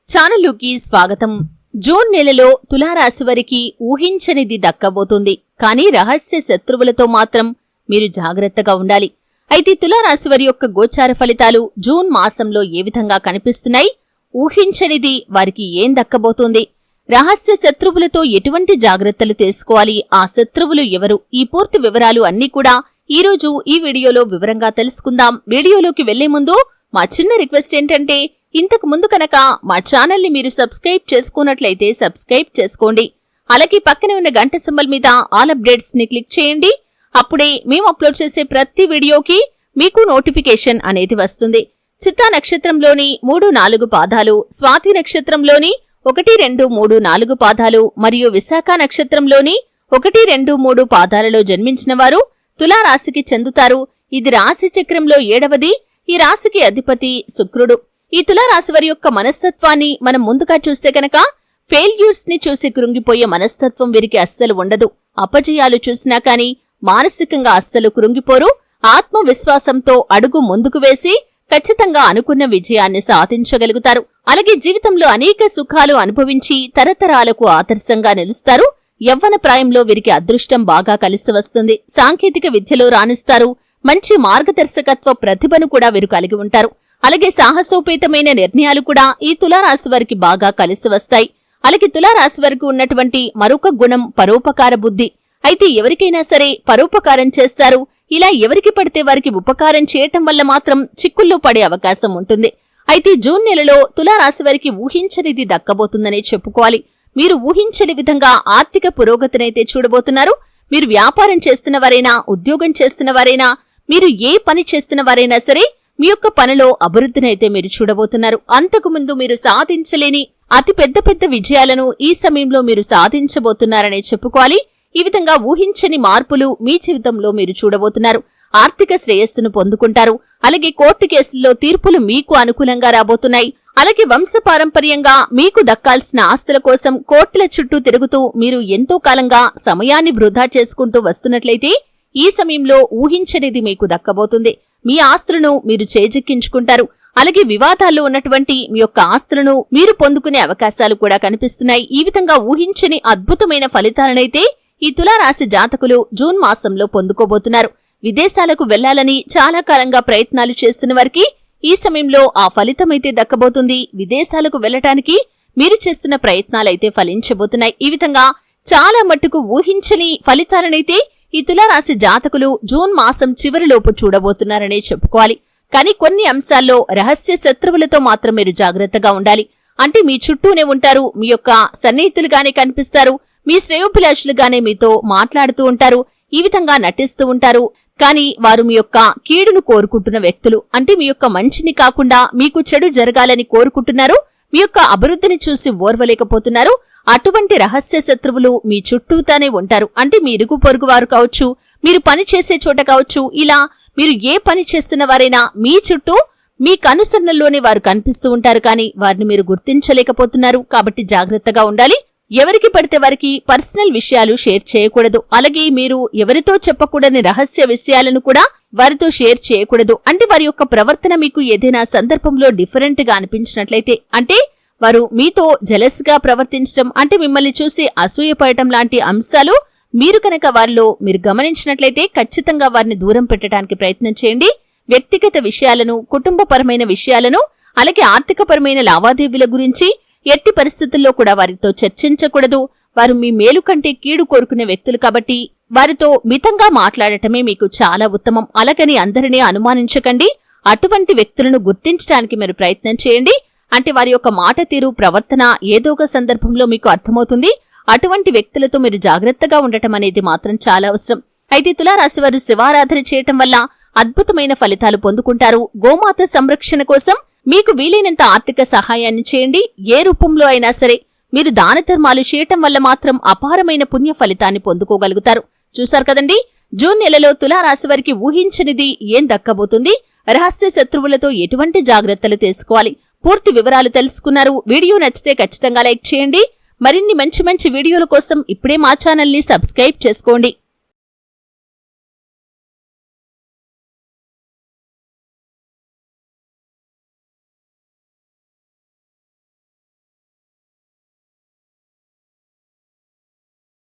ఛానలుకి స్వాగతం. జూన్ నెలలో తులారాశి వారికి ఊహించనిది దక్కబోతుంది. కానీ రహస్య శత్రువులతో మాత్రం మీరు జాగ్రత్తగా ఉండాలి. అయితే తులారాశి వారి యొక్క గోచార ఫలితాలు జూన్ మాసంలో ఏ విధంగా కనిపిస్తున్నాయి, ఊహించనిది వారికి ఏం దక్కబోతుంది, రహస్య శత్రువులతో ఎటువంటి జాగ్రత్తలు తీసుకోవాలి, ఆ శత్రువులు ఎవరు, ఈ పూర్తి వివరాలు అన్నీ కూడా ఈరోజు ఈ వీడియోలో వివరంగా తెలుసుకుందాం. వీడియోలోకి వెళ్లే ముందు మా చిన్న రిక్వెస్ట్ ఏంటంటే, ఇంతకు ముందు కనుక మా ఛానల్ని మీరు సబ్స్క్రైబ్ చేసుకున్నట్లయితే సబ్స్క్రైబ్ చేసుకోండి. అలాగే పక్కనే ఉన్న గంట సింబల్ మీద ఆల్ అప్డేట్స్ ని క్లిక్ చేయండి. అప్పుడే మేము అప్లోడ్ చేసే ప్రతి వీడియోకి మీకు నోటిఫికేషన్ అనేది వస్తుంది. చిత్తా నక్షత్రంలోని 3-4 పాదాలు, స్వాతి నక్షత్రంలోని 1-2-3-4 పాదాలు మరియు విశాఖ నక్షత్రంలోని 1-2-3 పాదాలలో జన్మించిన వారు తులారాశికి చెందుతారు. ఇది రాశి చక్రంలో 7వది. ఈ రాశికి అధిపతి శుక్రుడు. ఈ తులారాశి వారి యొక్క మనస్తత్వాన్ని మనం ముందుగా చూస్తే కనుక, ఫెయిల్యూర్స్ ని చూసి కృంగిపోయే మనస్తత్వం వీరికి అస్సలు ఉండదు. అపజయాలు చూసినా కాని మానసికంగా అస్సలు కృంగిపోరు. ఆత్మవిశ్వాసంతో అడుగు ముందుకు వేసి ఖచ్చితంగా అనుకున్న విజయాన్ని సాధించగలుగుతారు. అలాగే జీవితంలో అనేక సుఖాలు అనుభవించి తరతరాలకు ఆదర్శంగా నిలుస్తారు. యవ్వన ప్రాయంలో వీరికి అదృష్టం బాగా కలిసి వస్తుంది. సాంకేతిక విద్యలో రాణిస్తారు. మంచి మార్గదర్శకత్వ ప్రతిభను కూడా వీరు కలిగి ఉంటారు. అలాగే సాహసోపేతమైన నిర్ణయాలు కూడా ఈ తులారాశి వారికి బాగా కలిసి వస్తాయి. అలాగే తులారాశి వారికి ఉన్నటువంటి మరొక గుణం పరోపకార బుద్ధి. అయితే ఎవరికైనా సరే పరోపకారం చేస్తారు. ఇలా ఎవరికి పడితే వారికి ఉపకారం చేయటం వల్ల మాత్రం చిక్కుల్లో పడే అవకాశం ఉంటుంది. అయితే జూన్ నెలలో తులారాశి వారికి ఊహించనిది దక్కబోతుందనే చెప్పుకోవాలి. మీరు ఊహించని విధంగా ఆర్థిక పురోగతినైతే చూడబోతున్నారు. మీరు వ్యాపారం చేస్తున్న వారైనా, ఉద్యోగం చేస్తున్న వారైనా, మీరు ఏ పని చేస్తున్న వారైనా సరే మీ యొక్క పనిలో అభివృద్ధినైతే మీరు చూడబోతున్నారు. అంతకుముందు మీరు సాధించలేని అతి పెద్ద విజయాలను ఈ సమయంలో మీరు సాధించబోతున్నారనే చెప్పుకోవాలి. ఈ విధంగా ఊహించని మార్పులు మీ జీవితంలో మీరు చూడబోతున్నారు. ఆర్థిక శ్రేయస్సును పొందుకుంటారు. అలాగే కోర్టు కేసుల్లో తీర్పులు మీకు అనుకూలంగా రాబోతున్నాయి. అలాగే వంశపారంపర్యంగా మీకు దక్కాల్సిన ఆస్తుల కోసం కోర్టుల చుట్టూ తిరుగుతూ మీరు ఎంతో కాలంగా సమయాన్ని వృధా చేసుకుంటూ వస్తున్నట్లయితే ఈ సమయంలో ఊహించనిది మీకు దక్కబోతుంది. మీ ఆస్తులను మీరు చేజిక్కించుకుంటారు. అలాగే వివాదాల్లో ఉన్నటువంటి మీ యొక్క ఆస్తులను మీరు పొందుకునే అవకాశాలు కూడా కనిపిస్తున్నాయి. ఈ విధంగా ఊహించని అద్భుతమైన ఫలితాలనైతే ఈ తులారాశి జాతకులు జూన్ మాసంలో పొందుకోబోతున్నారు. విదేశాలకు వెళ్లాలని చాలా కాలంగా ప్రయత్నాలు చేస్తున్న వారికి ఈ సమయంలో ఆ ఫలితమైతే దక్కబోతుంది. విదేశాలకు వెళ్లటానికి మీరు చేస్తున్న ప్రయత్నాలైతే ఫలించబోతున్నాయి. ఈ విధంగా చాలా మట్టుకు ఊహించని ఫలితాలనైతే ఈ తులారాశి జాతకులు జూన్ మాసం చివరిలోపు చూడబోతున్నారనే చెప్పుకోవాలి. కానీ కొన్ని అంశాల్లో రహస్య శత్రువులతో మాత్రం మీరు జాగ్రత్తగా ఉండాలి. అంటే మీ చుట్టూనే ఉంటారు, మీ యొక్క సన్నిహితులుగానే కనిపిస్తారు, మీ శ్రేయోభిలాషులుగానే మీతో మాట్లాడుతూ ఉంటారు, ఈ విధంగా నటిస్తూ ఉంటారు. కానీ వారు మీ యొక్క కీడును కోరుకుంటున్న వ్యక్తులు. అంటే మీ యొక్క మంచిని కాకుండా మీకు చెడు జరగాలని కోరుకుంటున్నారు. మీ యొక్క అభివృద్ధిని చూసి ఓర్వలేకపోతున్నారు. అటువంటి రహస్య శత్రువులు మీ చుట్టూతానే ఉంటారు. అంటే మీ ఇరుగు పొరుగు వారు కావచ్చు, మీరు పని చేసే చోట కావచ్చు, ఇలా మీరు ఏ పని చేస్తున్న వారైనా మీ చుట్టూ మీ కనుసన్నల్లోనే వారు కనిపిస్తూ ఉంటారు. కానీ వారిని మీరు గుర్తించలేకపోతున్నారు. కాబట్టి జాగ్రత్తగా ఉండాలి. ఎవరికి పడితే వారికి పర్సనల్ విషయాలు షేర్ చేయకూడదు. అలాగే మీరు ఎవరితో చెప్పకూడని రహస్య విషయాలను కూడా వారితో షేర్ చేయకూడదు. అంటే వారి యొక్క ప్రవర్తన మీకు ఏదైనా సందర్భంలో డిఫరెంట్ గా అనిపించినట్లయితే, అంటే వారు మీతో జెలస్ గా ప్రవర్తించడం, అంటే మిమ్మల్ని చూసి అసూయపడటం లాంటి అంశాలు మీరు కనుక వారిలో మీరు గమనించినట్లయితే ఖచ్చితంగా వారిని దూరం పెట్టడానికి ప్రయత్నం చేయండి. వ్యక్తిగత విషయాలను, కుటుంబపరమైన విషయాలను, అలాగే ఆర్థికపరమైన లావాదేవీల గురించి ఎట్టి పరిస్థితుల్లో కూడా వారితో చర్చించకూడదు. వారు మీ మేలు కంటే కీడు కోరుకునే వ్యక్తులు కాబట్టి వారితో మితంగా మాట్లాడటమే మీకు చాలా ఉత్తమం. అలాగని అందరినీ అనుమానించకండి. అటువంటి వ్యక్తులను గుర్తించడానికి మీరు ప్రయత్నం చేయండి. అంటే వారి యొక్క మాట తీరు, ప్రవర్తన ఏదో ఒక సందర్భంలో మీకు అర్థమవుతుంది. అటువంటి వ్యక్తులతో మీరు జాగ్రత్తగా ఉండటం అనేది మాత్రం చాలా అవసరం. అయితే తులారాశి వారు శివారాధన చేయటం వల్ల అద్భుతమైన ఫలితాలు పొందుకుంటారు. గోమాత సంరక్షణ కోసం మీకు వీలైనంత ఆర్థిక సహాయాన్ని చేయండి. ఏ రూపంలో అయినా సరే మీరు దాన ధర్మాలు చేయటం వల్ల మాత్రం అపారమైన పుణ్య ఫలితాన్ని పొందుకోగలుగుతారు. చూశారు కదండి, జూన్ నెలలో తులారాశి వారికి ఊహించనిది ఏం దక్కబోతుంది, రహస్య శత్రువులతో ఎటువంటి జాగ్రత్తలు తీసుకోవాలి, పూర్తి వివరాలు తెలుసుకున్నారు. వీడియో నచ్చితే ఖచ్చితంగా లైక్ చేయండి. మరిన్ని మంచి వీడియోల కోసం ఇప్పుడే మా ఛానల్ని సబ్స్క్రైబ్ చేసుకోండి.